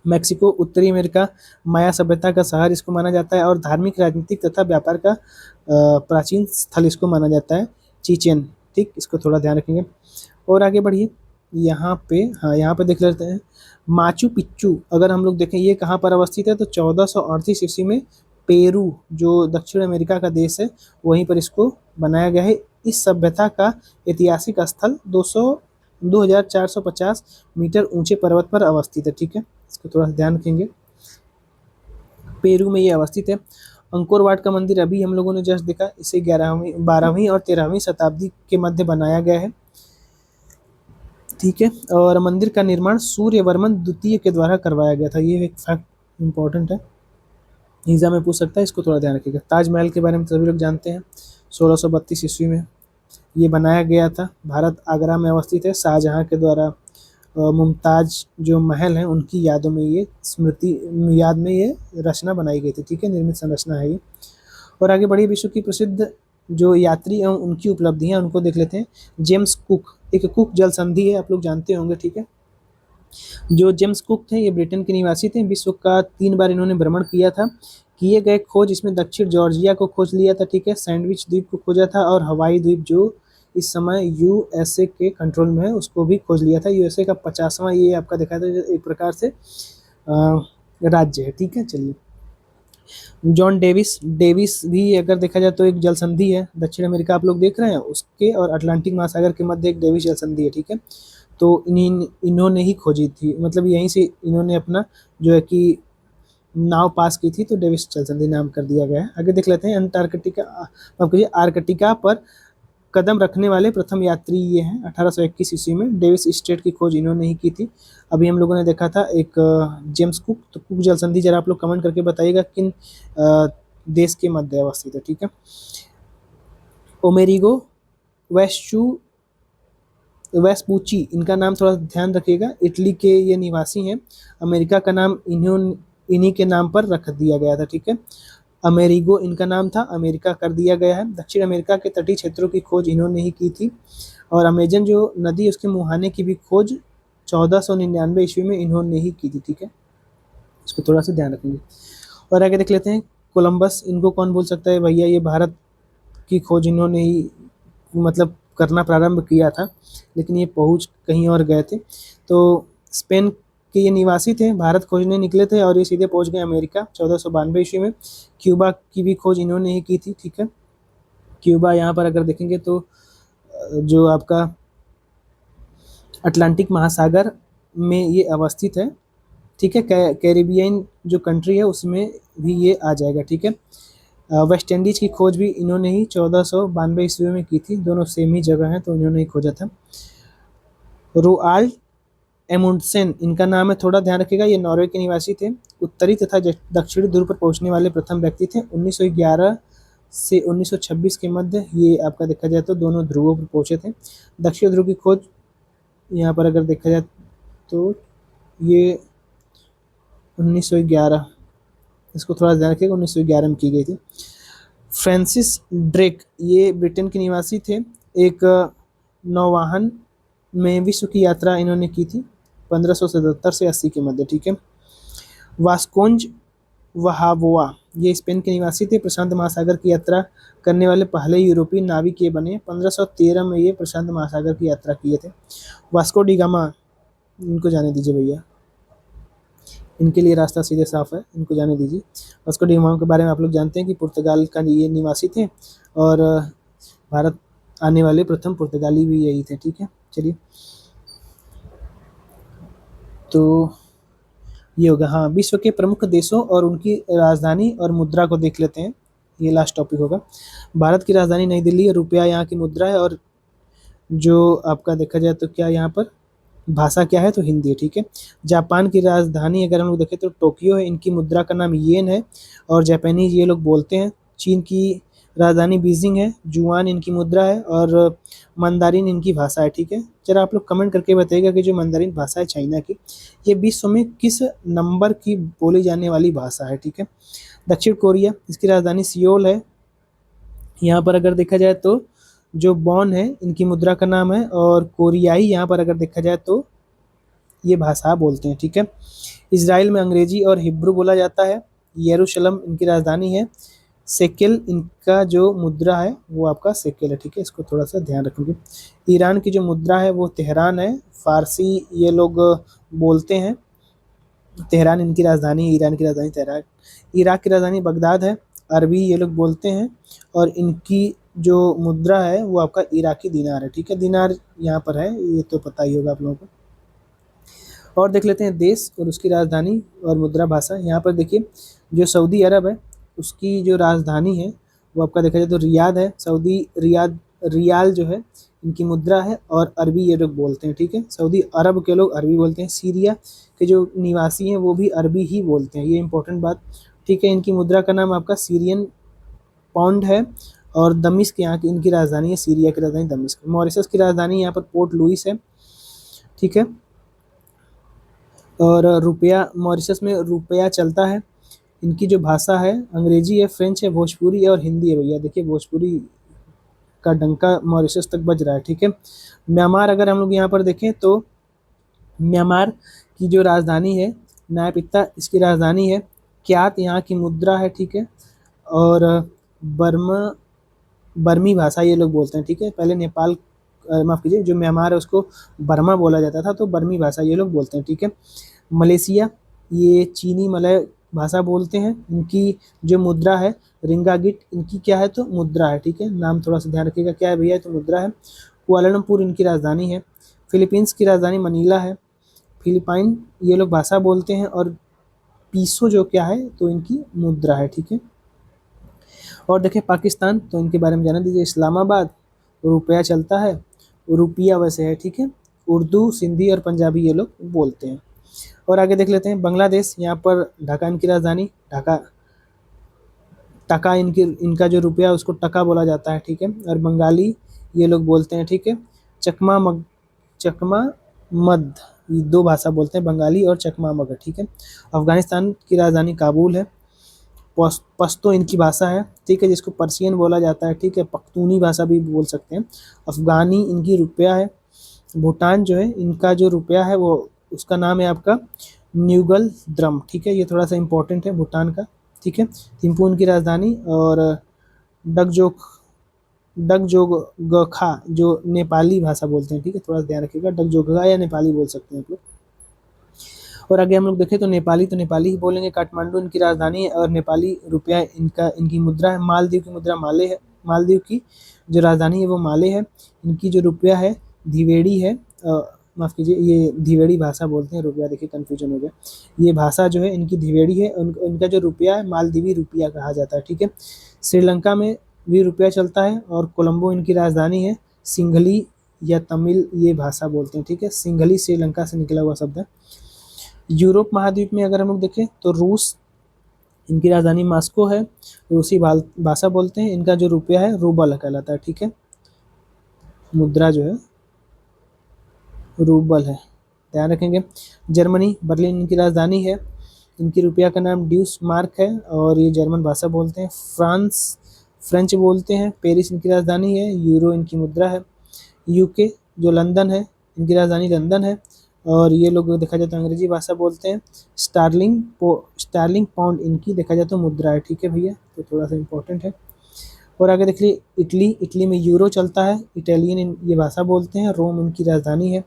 मैक्सिको उत्तरी अमेरिका माया सभ्यता का शहर इसको माना जाता है, और धार्मिक राजनीतिक तथा व्यापार का प्राचीन स्थल इसको माना जाता है, चीचेन। ठीक, इसको थोड़ा ध्यान रखेंगे। और आगे बढ़िए। यहाँ पे हाँ यहाँ पे देख लेते हैं माचू पिच्चू, अगर हम लोग देखें ये कहाँ पर अवस्थित है, तो 1438 ईस्वी में पेरू जो दक्षिण अमेरिका का देश है वहीं पर इसको बनाया गया है। इस सभ्यता का ऐतिहासिक स्थल 2450 मीटर ऊंचे पर्वत पर अवस्थित है। ठीक है, इसको थोड़ा सा ध्यान रखेंगे, पेरू में ये अवस्थित है। अंकोर वाट का मंदिर अभी हम लोगों ने जस्ट देखा, इसे 11वीं 12वीं और 13वीं शताब्दी के मध्य बनाया गया है। ठीक है, और मंदिर का निर्माण सूर्यवर्मन द्वितीय के द्वारा करवाया गया था, ये एक फैक्ट इंपॉर्टेंट है, एग्जाम में पूछ सकता है, इसको थोड़ा ध्यान रखिएगा। ताजमहल के बारे में सभी लोग जानते हैं, 1632 ईस्वी में ये बनाया गया था, भारत आगरा में अवस्थित है, शाहजहां के द्वारा मुमताज जो महल हैं उनकी यादों में ये स्मृति याद में ये रचना बनाई गई थी। ठीक है, निर्मित संरचना है ये। और आगे बढ़िए। विश्व की प्रसिद्ध जो यात्री एवं उनकी उपलब्धियां उनको देख लेते हैं। जेम्स कुक, एक कुक जल संधि है, आप लोग जानते होंगे। ठीक है, जो जेम्स कुक थे ये ब्रिटेन के निवासी थे, विश्व का 3 बार इन्होंने भ्रमण किया था। किए गए खोज इसमें दक्षिण जॉर्जिया को खोज लिया था। ठीक है, सैंडविच द्वीप को खोजा था, और हवाई द्वीप जो इस समय यूएसए के कंट्रोल में है उसको भी खोज लिया था। यूएसए का 50वां ये आपका देखा था एक प्रकार से राज्य है। ठीक है, चलिए। जॉन डेविस भी अगर देखा जाए तो एक जल संधि है, दक्षिण अमेरिका आप लोग देख रहे हैं उसके और अटलांटिक महासागर के मध्य एक डेविस जल संधि है। ठीक है, तो इन्होंने ही खोजी थी, मतलब यहीं से इन्होंने अपना जो है कि नाव पास की थी, तो डेविस जलसंधि नाम कर दिया गया है। आगे देख लेते हैं, अंटार्कटिका आर्कटिका पर कदम रखने वाले प्रथम यात्री ये हैं। 1821 ईस्वी में डेविस स्ट्रेट की खोज इन्होंने ही की थी। अभी हम लोगों ने देखा था एक जेम्स कुक। तो कुक जलसंधि जरा आप लोग कमेंट करके बताइएगा किन देश के मध्य अवस्थित है, ठीक है। ओमेरिगो वेस्पूची, इनका नाम थोड़ा ध्यान रखिएगा, इटली के ये निवासी हैं। अमेरिका का नाम इन्हीं के नाम पर रख दिया गया था, ठीक है। अमेरिगो इनका नाम था, अमेरिका कर दिया गया है। दक्षिण अमेरिका के तटीय क्षेत्रों की खोज इन्होंने ही की थी। और अमेजन जो नदी उसके मुहाने की भी खोज 1499 ईस्वी में इन्होंने ही की थी, ठीक है। इसको थोड़ा सा ध्यान रखेंगे। और आगे देख लेते हैं, कोलंबस, इनको कौन भूल सकता है भैया, ये भारत की खोज इन्होंने ही मतलब करना प्रारंभ किया था, लेकिन ये पहुंच कहीं और गए थे। तो स्पेन के ये निवासी थे, भारत खोजने निकले थे और ये सीधे पहुंच गए अमेरिका 1492 ईस्वी में। क्यूबा की भी खोज इन्होंने ही की थी, ठीक है। क्यूबा यहाँ पर अगर देखेंगे तो जो आपका अटलांटिक महासागर में ये अवस्थित है, ठीक है। कैरिबियन जो कंट्री है उसमें भी ये आ जाएगा, ठीक है। वेस्ट इंडीज की खोज भी इन्होंने ही 1492 ईस्वी में की थी, दोनों सेम ही जगह है तो इन्होंने ही खोजा था। रोआल्ड एमुंडसेन इनका नाम है, थोड़ा ध्यान रखिएगा, ये नॉर्वे के निवासी थे। उत्तरी तथा दक्षिणी ध्रुव पर पहुंचने वाले प्रथम व्यक्ति थे। 1911 से 1926 के मध्य ये आपका देखा जाए तो दोनों ध्रुवों पर पहुंचे थे। दक्षिण ध्रुव की खोज यहाँ पर अगर देखा जाए तो ये 1911, इसको थोड़ा ध्यान रखिएगा, 1911 में की गई थी। फ्रांसिस ड्रेक ये ब्रिटेन के निवासी थे। एक नौवाहन में विश्व की यात्रा इन्होंने की थी 1577 से 80 के मध्य, ठीक है। वास्कोंज वहावोआ ये स्पेन के निवासी थे, प्रशांत महासागर की यात्रा करने वाले पहले यूरोपीय नाविक ये बने। 1513 में ये प्रशांत महासागर की यात्रा किए थे। वास्को डी गामा, इनको जाने दीजिए भैया, इनके लिए रास्ता सीधे साफ है, इनको जाने दीजिए। वास्को डी गामा के बारे में आप लोग जानते हैं कि पुर्तगाल का ये निवासी थे और भारत आने वाले प्रथम पुर्तगाली भी यही थे, ठीक है। चलिए, तो ये होगा। हाँ, विश्व के प्रमुख देशों और उनकी राजधानी और मुद्रा को देख लेते हैं, ये लास्ट टॉपिक होगा। भारत की राजधानी नई दिल्ली है, रुपया यहाँ की मुद्रा है, और जो आपका देखा जाए तो क्या यहाँ पर भाषा क्या है, तो हिंदी है, ठीक है। जापान की राजधानी अगर हम लोग देखें तो टोक्यो है, इनकी मुद्रा का नाम येन है और जापानीज ये लोग बोलते हैं। चीन की राजधानी बीजिंग है, जुआन इनकी मुद्रा है और मंदारिन इनकी भाषा है, ठीक है। जरा आप लोग कमेंट करके बताइएगा कि जो मंदारिन भाषा है चाइना की, ये विश्व में किस नंबर की बोली जाने वाली भाषा है, ठीक है। दक्षिण कोरिया, इसकी राजधानी सियोल है। यहाँ पर अगर देखा जाए तो जो बॉन है इनकी मुद्रा का नाम है, और कोरियाई यहाँ पर अगर देखा जाए तो ये भाषा बोलते हैं, ठीक है। इजराइल में अंग्रेजी और हिब्रू बोला जाता है। यरूशलेम इनकी राजधानी है। सेकेल इनका जो मुद्रा है वो आपका सेकेल है, ठीक है, इसको थोड़ा सा ध्यान रखेंगे। ईरान की जो मुद्रा है वो तेहरान है, फारसी ये लोग बोलते हैं। तेहरान इनकी राजधानी है, ईरान की राजधानी तेहरान। इराक की राजधानी बगदाद है, अरबी ये लोग बोलते हैं, और इनकी जो मुद्रा है वो आपका इराकी दिनार है, ठीक है। दिनार यहाँ पर है, ये तो पता ही होगा आप लोगों को। और देख लेते हैं देश और उसकी राजधानी और मुद्रा भाषा। यहाँ पर देखिए, जो सऊदी अरब है उसकी जो राजधानी है वो आपका देखा जाए तो रियाद है। सऊदी रियाल जो है इनकी मुद्रा है, और अरबी ये लोग बोलते हैं, ठीक है। सऊदी अरब के लोग अरबी बोलते हैं। सीरिया के जो निवासी हैं वो भी अरबी ही बोलते हैं, ये इंपॉर्टेंट बात, ठीक है। इनकी मुद्रा का नाम आपका सीरियन पाउंड है, और दमिश्क यहाँ की इनकी राजधानी है, सीरिया की राजधानी दमिश्क। मॉरिशस की राजधानी यहाँ पर पोर्ट लुइस है, ठीक है। और रुपया, मॉरिशस में रुपया चलता है। इनकी जो भाषा है अंग्रेजी है, फ्रेंच है, भोजपुरी है और हिंदी है। भैया देखिए, भोजपुरी का डंका मॉरिशस तक बज रहा है, ठीक है। म्यांमार अगर हम लोग यहाँ पर देखें तो म्यांमार की जो राजधानी है नायपिता इसकी राजधानी है। क्यात यहाँ की मुद्रा है, ठीक है। और बर्मी भाषा ये लोग बोलते हैं, ठीक है। पहले नेपाल, माफ़ कीजिए, जो म्यांमार है उसको बर्मा बोला जाता था, तो बर्मी भाषा ये लोग बोलते हैं, ठीक है। मलेशिया, ये चीनी मलय भाषा बोलते हैं। इनकी जो मुद्रा है रिंगागिट इनकी क्या है, तो मुद्रा है, ठीक है। नाम थोड़ा सा ध्यान रखिएगा, क्या है भैया, तो मुद्रा है। कुआलालंपुर इनकी राजधानी है। फिलीपींस की राजधानी मनीला है। फिलिपाइन ये लोग भाषा बोलते हैं, और पीसो जो क्या है तो इनकी मुद्रा है, ठीक है। और देखें पाकिस्तान, तो इनके बारे में जाना दीजिए। इस्लामाबाद रुपया चलता है, रुपया वैसे है, ठीक है। उर्दू, सिंधी और पंजाबी ये लोग बोलते हैं। और आगे देख लेते हैं बांग्लादेश, यहाँ पर ढाका इनकी राजधानी, ढाका, टका इनका जो रुपया है उसको टका बोला जाता है, ठीक है। और बंगाली ये लोग बोलते हैं, ठीक है। चकमा मध, ये दो भाषा बोलते हैं, बंगाली और चकमा मगध, ठीक है। अफगानिस्तान की राजधानी काबुल है। पश्तो इनकी भाषा है, ठीक है, जिसको पर्शियन बोला जाता है, ठीक है। पख्तूनी भाषा भी बोल सकते हैं। अफगानी इनकी रुपया है। भूटान जो है इनका जो रुपया है वो उसका नाम है आपका न्यूगल द्रम, ठीक है। ये थोड़ा सा इंपॉर्टेंट है भूटान का, ठीक है। थिम्पू उनकी राजधानी। और डगजोग डगजोगखा जो नेपाली भाषा बोलते हैं, ठीक है, थोड़ा ध्यान रखिएगा। डगजोगखा या नेपाली बोल सकते हैं आप लोग। और आगे हम लोग देखें तो नेपाली ही बोलेंगे। काठमांडू इनकी राजधानी है और नेपाली रुपया इनकी मुद्रा है। मालदीव की मुद्रा माले है। मालदीव की जो राजधानी है वो माले है। इनकी जो रुपया है धिवेड़ी है, माफ़ कीजिए, ये धिवेड़ी भाषा बोलते हैं, रुपया देखिए कन्फ्यूजन हो गया। ये भाषा जो है इनकी धिवेड़ी है। इनका जो रुपया है मालदीवी रुपया कहा जाता है, ठीक है। श्रीलंका में भी रुपया चलता है और कोलंबो इनकी राजधानी है। सिंघली या तमिल ये भाषा बोलते हैं, ठीक है। सिंघली श्रीलंका से निकला हुआ शब्द है। यूरोप महाद्वीप में अगर हम लोग देखें तो रूस इनकी राजधानी मॉस्को है। रूसी भाषा बोलते हैं। इनका जो रुपया है रूबल कहलाता है, ठीक है। मुद्रा जो है रूबल है, ध्यान रखेंगे। जर्मनी बर्लिन इनकी राजधानी है। इनकी रुपया का नाम ड्यूस मार्क है और ये जर्मन भाषा बोलते हैं। फ्रांस फ्रेंच बोलते हैं। पेरिस इनकी राजधानी है। यूरो इनकी मुद्रा है। यूके जो लंदन है, इनकी राजधानी लंदन है और ये लोग देखा जाए तो अंग्रेजी भाषा बोलते हैं। स्टार्लिंग पाउंड इनकी देखा जाए तो मुद्रा है, ठीक है भैया, तो थोड़ा सा इंपॉर्टेंट है। और आगे देख लीजिए इटली में यूरो चलता है। इटालियन ये भाषा बोलते हैं। रोम इनकी राजधानी है।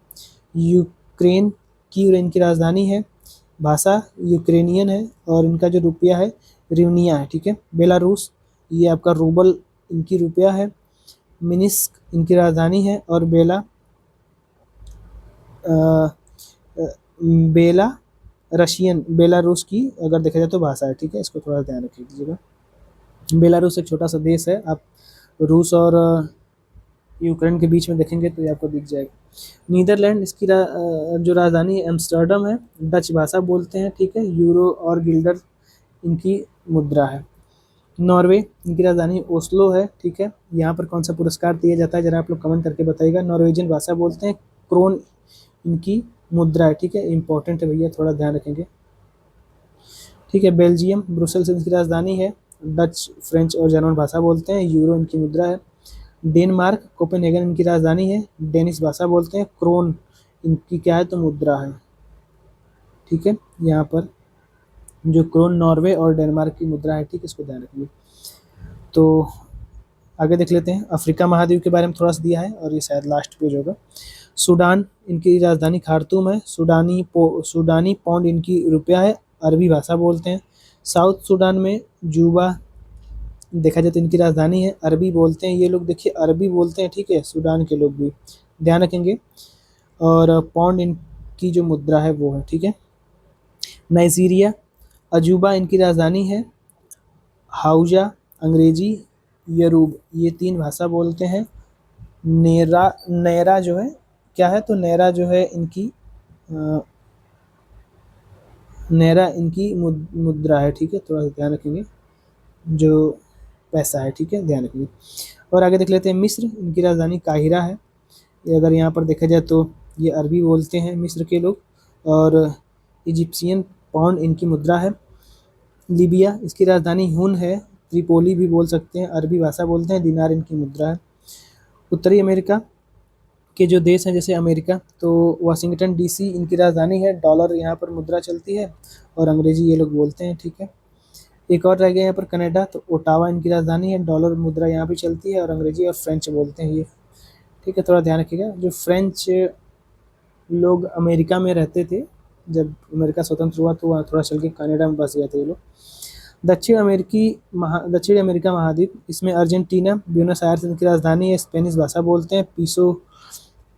यूक्रेन की इनकी राजधानी है। भाषा यूक्रेनियन है और इनका जो रुपया है रिवनिया है, ठीक है। बेलारूस ये आपका रूबल इनकी रुपया है। मिनिस्क इनकी राजधानी है और बेलारूस की अगर देखा जाए तो भाषा है, ठीक है। इसको थोड़ा ध्यान रख लीजिएगा। बेलारूस एक छोटा सा देश है। आप रूस और यूक्रेन के बीच में देखेंगे तो ये आपको दिख जाएगा। नीदरलैंड इसकी जो राजधानी एम्स्टर्डम है। डच भाषा बोलते हैं, ठीक है। यूरो और गिल्डर इनकी मुद्रा है। नॉर्वे इनकी राजधानी ओस्लो है, ठीक है। यहाँ पर कौन सा पुरस्कार दिया जाता है जरा आप लोग कमेंट करके बताइएगा। नॉर्वेजियन भाषा बोलते हैं। क्रोन इनकी मुद्रा है, ठीक है। इंपॉर्टेंट है भैया, थोड़ा ध्यान रखेंगे, ठीक है। बेल्जियम ब्रुसेल्स इनकी राजधानी है। डच, फ्रेंच और जर्मन भाषा बोलते हैं। यूरो इनकी मुद्रा है। डेनमार्क कोपेनहेगन इनकी राजधानी है। डेनिश भाषा बोलते हैं। क्रोन इनकी क्या है तो मुद्रा है, ठीक है। यहाँ पर जो क्रोन नॉर्वे और डेनमार्क की मुद्रा है, ठीक है, इसको ध्यान रखिए। तो आगे देख लेते हैं। अफ्रीका महाद्वीप के बारे में थोड़ा सा दिया है और ये शायद लास्ट पेज होगा। सूडान इनकी राजधानी खार्तूम है। सूडानी पौंड इनकी रुपया है। अरबी भाषा बोलते हैं। साउथ सूडान में जूबा देखा जाए तो इनकी राजधानी है। अरबी बोलते हैं ये लोग, देखिए अरबी बोलते हैं, ठीक है, सूडान के लोग भी, ध्यान रखेंगे। और पौंड इनकी जो मुद्रा है वो है, ठीक है। नाइजीरिया अजूबा इनकी राजधानी है। हाउजा अंग्रेजी, यरूब ये तीन भाषा बोलते हैं। नैरा जो है क्या है तो नैरा जो है इनकी नैरा इनकी मुद्रा है, ठीक है, थोड़ा सा ध्यान रखेंगे, जो पैसा है, ठीक है, ध्यान रखेंगे। और आगे देख लेते हैं मिस्र इनकी राजधानी काहिरा है। ये अगर यहाँ पर देखा जाए तो ये अरबी बोलते हैं मिस्र के लोग। और इजिप्शियन पाउंड इनकी मुद्रा है। लीबिया इसकी राजधानी हुन है। त्रिपोली भी बोल सकते हैं, अरबी भाषा बोलते हैं। दिनार इनकी मुद्रा है। उत्तरी अमेरिका के जो देश हैं जैसे अमेरिका, तो वाशिंगटन डीसी इनकी राजधानी है। डॉलर यहाँ पर मुद्रा चलती है और अंग्रेजी ये लोग बोलते हैं, ठीक है। एक और रह गया यहाँ पर कनाडा, तो ओटावा इनकी राजधानी है। डॉलर मुद्रा यहाँ भी चलती है और अंग्रेजी और फ्रेंच बोलते हैं ये, ठीक है, थोड़ा ध्यान रखिएगा। जो फ्रेंच लोग अमेरिका में रहते थे, जब अमेरिका स्वतंत्र हुआ तो वहाँ थोड़ा चल के कनाडा में बस गए थे ये लोग। दक्षिण अमेरिका महाद्वीप, इसमें अर्जेंटीना ब्यूनस आयर्स इनकी राजधानी है। स्पेनिश भाषा बोलते हैं। पीसो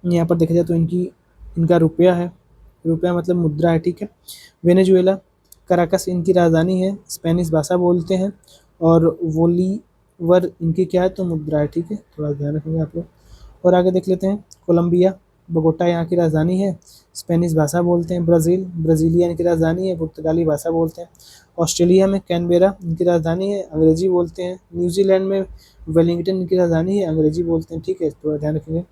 यहाँ पर देखा जाए तो इनका रुपया है, रुपया मतलब मुद्रा है, ठीक है। वेनेजुएला कराकस इनकी राजधानी है, स्पेनिश भाषा बोलते हैं। और बोलीवर इनकी क्या है, तो मुद्रा है, ठीक है, थोड़ा ध्यान रखेंगे आप लोग। और आगे देख लेते हैं, कोलंबिया, बोगोटा यहाँ की राजधानी है, स्पेनिश भाषा बोलते हैं। ब्राज़ील, ब्राज़ीलिया इनकी राजधानी है, पुर्तगाली भाषा बोलते हैं। ऑस्ट्रेलिया में कैनबेरा इनकी राजधानी है, अंग्रेजी बोलते हैं। न्यूजीलैंड में वेलिंगटन इनकी राजधानी है, अंग्रेजी बोलते हैं, ठीक है, थोड़ा ध्यान रखेंगे।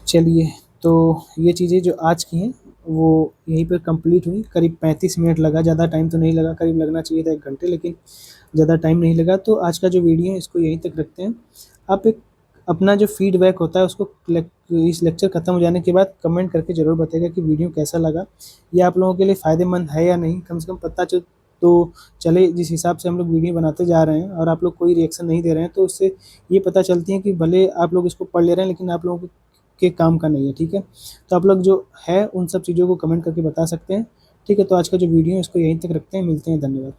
चलिए, तो ये चीज़ें जो आज की हैं वो यहीं पर कंप्लीट हुई। करीब 35 मिनट लगा, ज़्यादा टाइम तो नहीं लगा, करीब लगना चाहिए था 1 घंटे, लेकिन ज़्यादा टाइम नहीं लगा। तो आज का जो वीडियो है इसको यहीं तक रखते हैं। आप एक अपना जो फीडबैक होता है उसको इस लेक्चर खत्म हो जाने के बाद कमेंट करके ज़रूर बताइएगा कि वीडियो कैसा लगा, या आप लोगों के लिए फ़ायदेमंद है या नहीं। कम से कम पता तो चले, जिस हिसाब से हम लोग वीडियो बनाते जा रहे हैं और आप लोग कोई रिएक्शन नहीं दे रहे हैं, तो उससे ये पता चलती है कि भले आप लोग इसको पढ़ ले रहे हैं लेकिन आप लोगों के काम का नहीं है, ठीक है। तो आप लोग जो है उन सब चीज़ों को कमेंट करके बता सकते हैं, ठीक है। तो आज का जो वीडियो है इसको यहीं तक रखते हैं, मिलते हैं, धन्यवाद।